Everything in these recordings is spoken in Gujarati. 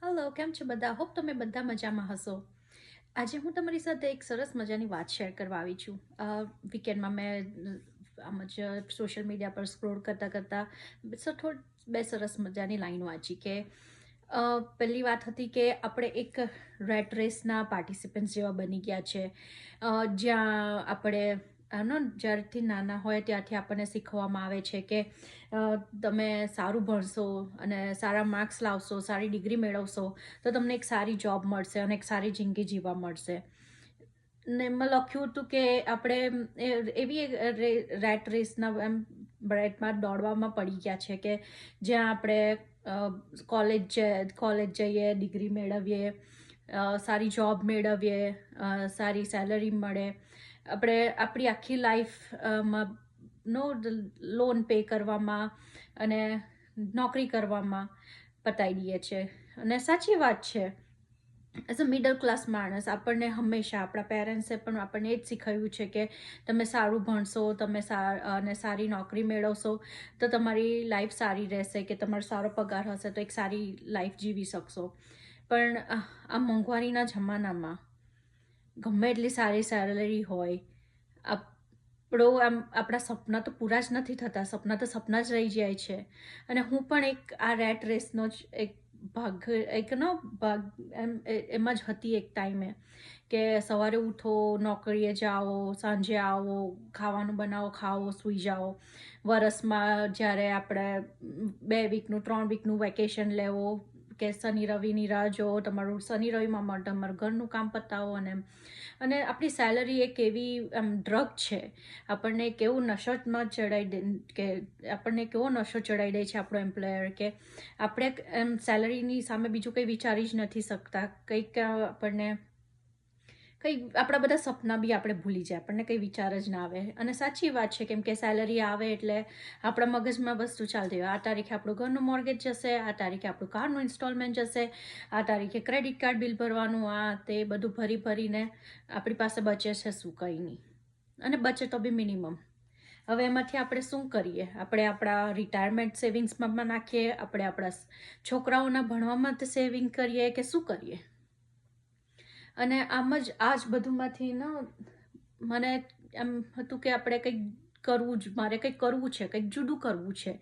હેલો, કેમ છો બધા? હોપ તમે બધા મજામાં હશો. આજે હું તમારી સાથે એક સરસ મજાની વાત શેર કરવા આવી છું. વીકેન્ડમાં મેં આમ જ સોશિયલ મીડિયા પર સ્ક્રોલ કરતાં કરતાં બે સરસ મજાની લાઈન વાંચી કે પહેલી વાત હતી કે આપણે એક રેટ રેસના પાર્ટિસિપન્ટ્સ જેવા બની ગયા છે. જ્યાં આપણે જ્યારથી નાના હોય ત્યારથી આપણને શીખવવામાં આવે છે કે તમે સારું ભણશો અને સારા માર્ક્સ લાવશો, સારી ડિગ્રી મેળવશો તો તમને એક સારી જોબ મળશે અને એક સારી જિંદગી જીવવા મળશે. ને એમાં લખ્યું હતું કે આપણે એવી રેટ રેસના એમ રેટમાં દોડવામાં પડી ગયા છે કે જ્યાં આપણે કોલેજ જઈએ, ડિગ્રી મેળવીએ, સારી જોબ મેળવીએ, સારી સેલરી મળે. આપણે આપણી આખી લાઈફમાં લોન પે કરવામાં અને નોકરી કરવામાં પતાવી દઈએ છીએ. અને સાચી વાત છે. એઝ અ મિડલ ક્લાસ માણસ આપણને હંમેશા આપણા પેરેન્ટ્સે પણ આપણને એ જ શીખવ્યું છે કે તમે સારું ભણશો, તમે અને સારી નોકરી મેળવશો તો તમારી લાઈફ સારી રહેશે, કે તમારો સારો પગાર હશે તો એક સારી લાઈફ જીવી શકશો. પણ આ મોંઘવારીના જમાનામાં ગમે એટલી સારી સેલરી હોય, આપણા સપના તો પૂરા જ નથી થતા. સપના તો સપના જ રહી જાય છે. અને હું પણ એક આ રેટ રેસનો જ એક ભાગ એમાં જ હતી એક ટાઈમે કે સવારે ઉઠો, નોકરીએ જાઓ, સાંજે આવો, ખાવાનું બનાવો, ખાઓ, સૂઈ જાઓ. વરસમાં જ્યારે આપણે 2 વીકનું 3 વીકનું વેકેશન લેવો કે શનિ રવિની રાહ જોવો, તમારું શનિ રવિમાં તમારું ઘરનું કામ પતાવો. અને આપણી સેલરી એક એવી ડ્રગ છે. આપણને કેવું નશોમાં ચડાવી દે કે આપણને કેવો નશો ચડાવી દે છે આપણો એમ્પ્લોયર કે આપણે સેલરીની સામે બીજું કંઈ વિચારી જ નથી શકતા. આપણા બધા સપના બી આપણે ભૂલી જાય, આપણને કંઈ વિચાર જ ના આવે. અને સાચી વાત છે, કેમ કે સેલરી આવે એટલે આપણા મગજમાં વસ્તુ ચાલતી હોય. આ તારીખે આપણું ઘરનું મોર્ગેજ જશે, આ તારીખે આપણું કારનું ઇન્સ્ટોલમેન્ટ જશે, આ તારીખે ક્રેડિટ કાર્ડ બિલ ભરવાનું, આ તે બધું ભરીને આપણી પાસે બચે છે શું? કંઈ નહીં. અને બચે તો બી મિનિમમ. હવે એમાંથી આપણે શું કરીએ? આપણે આપણા રિટાયરમેન્ટ સેવિંગ્સમાં નાખીએ, આપણે આપણા છોકરાઓના ભણવામાં સેવિંગ કરીએ, કે શું કરીએ? અને આ જ બધુંમાંથી મને એમ હતું કે મારે કંઈક કરવું છે, કંઈક જુદું કરવું છે.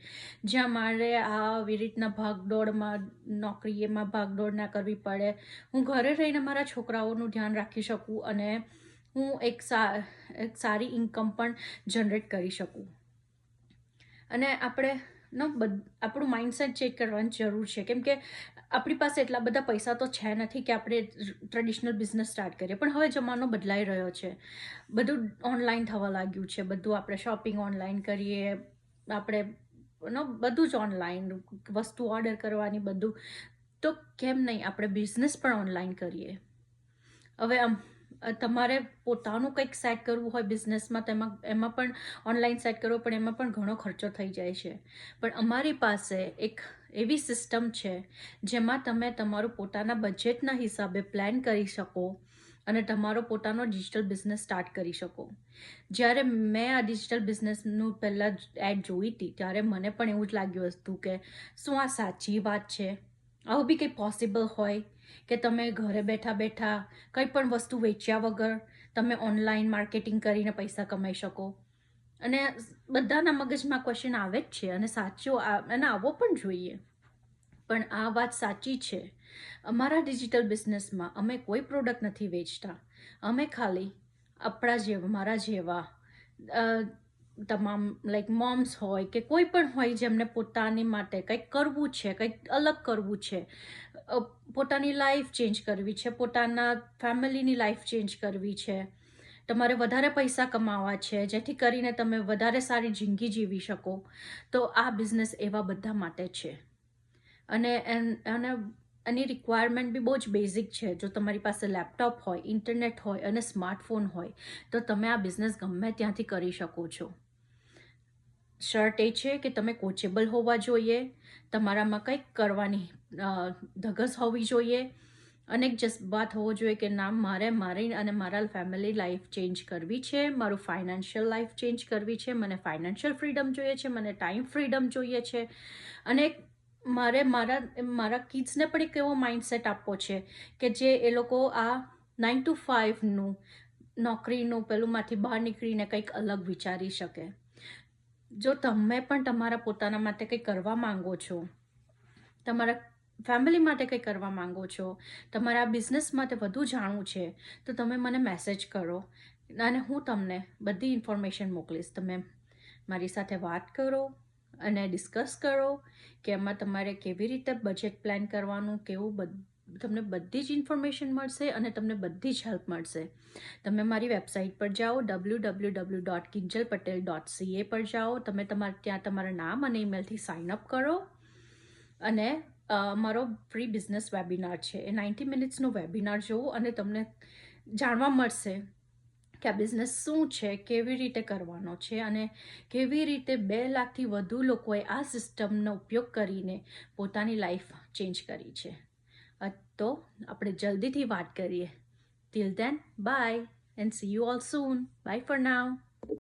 જ્યાં મારે આવી રીતના ભાગદોડમાં, નોકરીમાં ભાગદોડ ના કરવી પડે. હું ઘરે રહીને મારા છોકરાઓનું ધ્યાન રાખી શકું અને હું એક સારી ઇન્કમ પણ જનરેટ કરી શકું. અને આપણું માઇન્ડસેટ ચેક કરવાની જરૂર છે, કેમ કે આપણી પાસે એટલા બધા પૈસા તો છે નથી કે આપણે ટ્રેડિશનલ બિઝનેસ સ્ટાર્ટ કરીએ. પણ હવે જમાનો બદલાઈ રહ્યો છે. બધું ઓનલાઈન થવા લાગ્યું છે. બધું આપણે શોપિંગ ઓનલાઈન કરીએ, આપણે બધું જ ઓનલાઈન, વસ્તુ ઓર્ડર કરવાની બધું. તો કેમ નહીં આપણે બિઝનેસ પણ ઓનલાઈન કરીએ? હવે તમારે પોતાનું કંઈક સેટ કરવું હોય બિઝનેસમાં, એમાં પણ ઓનલાઈન સેટ કરવો, પણ એમાં પણ ઘણો ખર્ચો થઈ જાય છે. પણ અમારી પાસે એક એવી સિસ્ટમ છે જેમાં તમે તમારું પોતાના બજેટના હિસાબે પ્લાન કરી શકો અને તમારો પોતાનો ડિજિટલ બિઝનેસ સ્ટાર્ટ કરી શકો. જ્યારે મેં આ ડિજિટલ બિઝનેસનું પહેલાં એડ જોઈ હતી ત્યારે મને પણ એવું જ લાગ્યું હતું કે શું આ સાચી વાત છે? આવું બી કંઈ પોસિબલ હોય કે તમે ઘરે બેઠા બેઠા કંઈ પણ વસ્તુ વેચ્યા વગર તમે ઓનલાઈન માર્કેટિંગ કરીને પૈસા કમાઈ શકો? અને બધાના મગજમાં ક્વેશ્ચન આવે જ છે, અને અને આવવો પણ જોઈએ. પણ આ વાત સાચી છે. અમારા ડિજિટલ બિઝનેસમાં અમે કોઈ પ્રોડક્ટ નથી વેચતા. અમે ખાલી મારા જેવા તમામ લાઈક મોમ્સ હોય કે કોઈ પણ હોય જેમને પોતાની માટે કંઈક કરવું છે, કંઈક અલગ કરવું છે, પોતાની લાઈફ ચેન્જ કરવી છે, પોતાના ફેમિલીની લાઈફ ચેન્જ કરવી છે, તમારે વધારે પૈસા કમાવા છે જેથી કરીને તમે વધારે સારી જિંદગી જીવી શકો, તો આ બિઝનેસ એવા બધા માટે છે. અને એની રિક્વાયરમેન્ટ બી બહુ જ બેઝિક છે. જો તમારી પાસે લેપટોપ હોય, ઇન્ટરનેટ હોય અને સ્માર્ટફોન હોય તો તમે આ બિઝનેસ ગમે ત્યાંથી કરી શકો છો. શર્ટ એ છે કે તમે કોચેબલ હોવા જોઈએ, તમારામાં કંઈક કરવાની ધગસ હોવી જોઈએ, અને એક જજ્બાત હોવો જોઈએ કે ના, મારી અને મારા ફેમિલી લાઈફ ચેન્જ કરવી છે, મારું ફાઇનાન્શિયલ લાઈફ ચેન્જ કરવી છે, મને ફાઇનાન્શિયલ ફ્રીડમ જોઈએ છે, મને ટાઈમ ફ્રીડમ જોઈએ છે. અને મારે મારા કિડ્સને પણ એક એવો માઇન્ડસેટ આપવો છે કે જે એ લોકો આ 9 to 5નું નોકરીનું પેલુંમાંથી બહાર નીકળીને કંઈક અલગ વિચારી શકે. જો તમે પણ તમારા પોતાના માટે કંઈ કરવા માંગો છો, તમારા ફેમિલી માટે કંઈ કરવા માંગો છો, તમારા બિઝનેસ માટે વધુ જાણવું છે, તો તમે મને મેસેજ કરો અને હું તમને બધી ઇન્ફોર્મેશન મોકલીશ. તમે મારી સાથે વાત કરો અને ડિસ્કસ કરો કે એમાં તમારે કેવી રીતે બજેટ પ્લાન કરવાનું, તમને બધી જ ઇન્ફોર્મેશન મળશે અને તમને બધી જ હેલ્પ મળશે. તમે મારી વેબસાઇટ પર જાઓ, www.kinjalpatel.ca પર જાઓ. તમે ત્યાં તમારા નામ અને ઈમેલથી સાઇન અપ કરો અને મારો ફ્રી બિઝનેસ વેબિનાર છે, એ 90 મિનિટ્સનો વેબિનાર જોવો અને તમને જાણવા મળશે કે આ બિઝનેસ શું છે, કેવી રીતે કરવાનો છે અને કેવી રીતે 2 લાખથી વધુ લોકોએ આ સિસ્ટમનો ઉપયોગ કરીને પોતાની લાઈફ ચેન્જ કરી છે. તો આપણે જલ્દીથી વાત કરીએ. Till then, bye and see you all soon. Bye for now.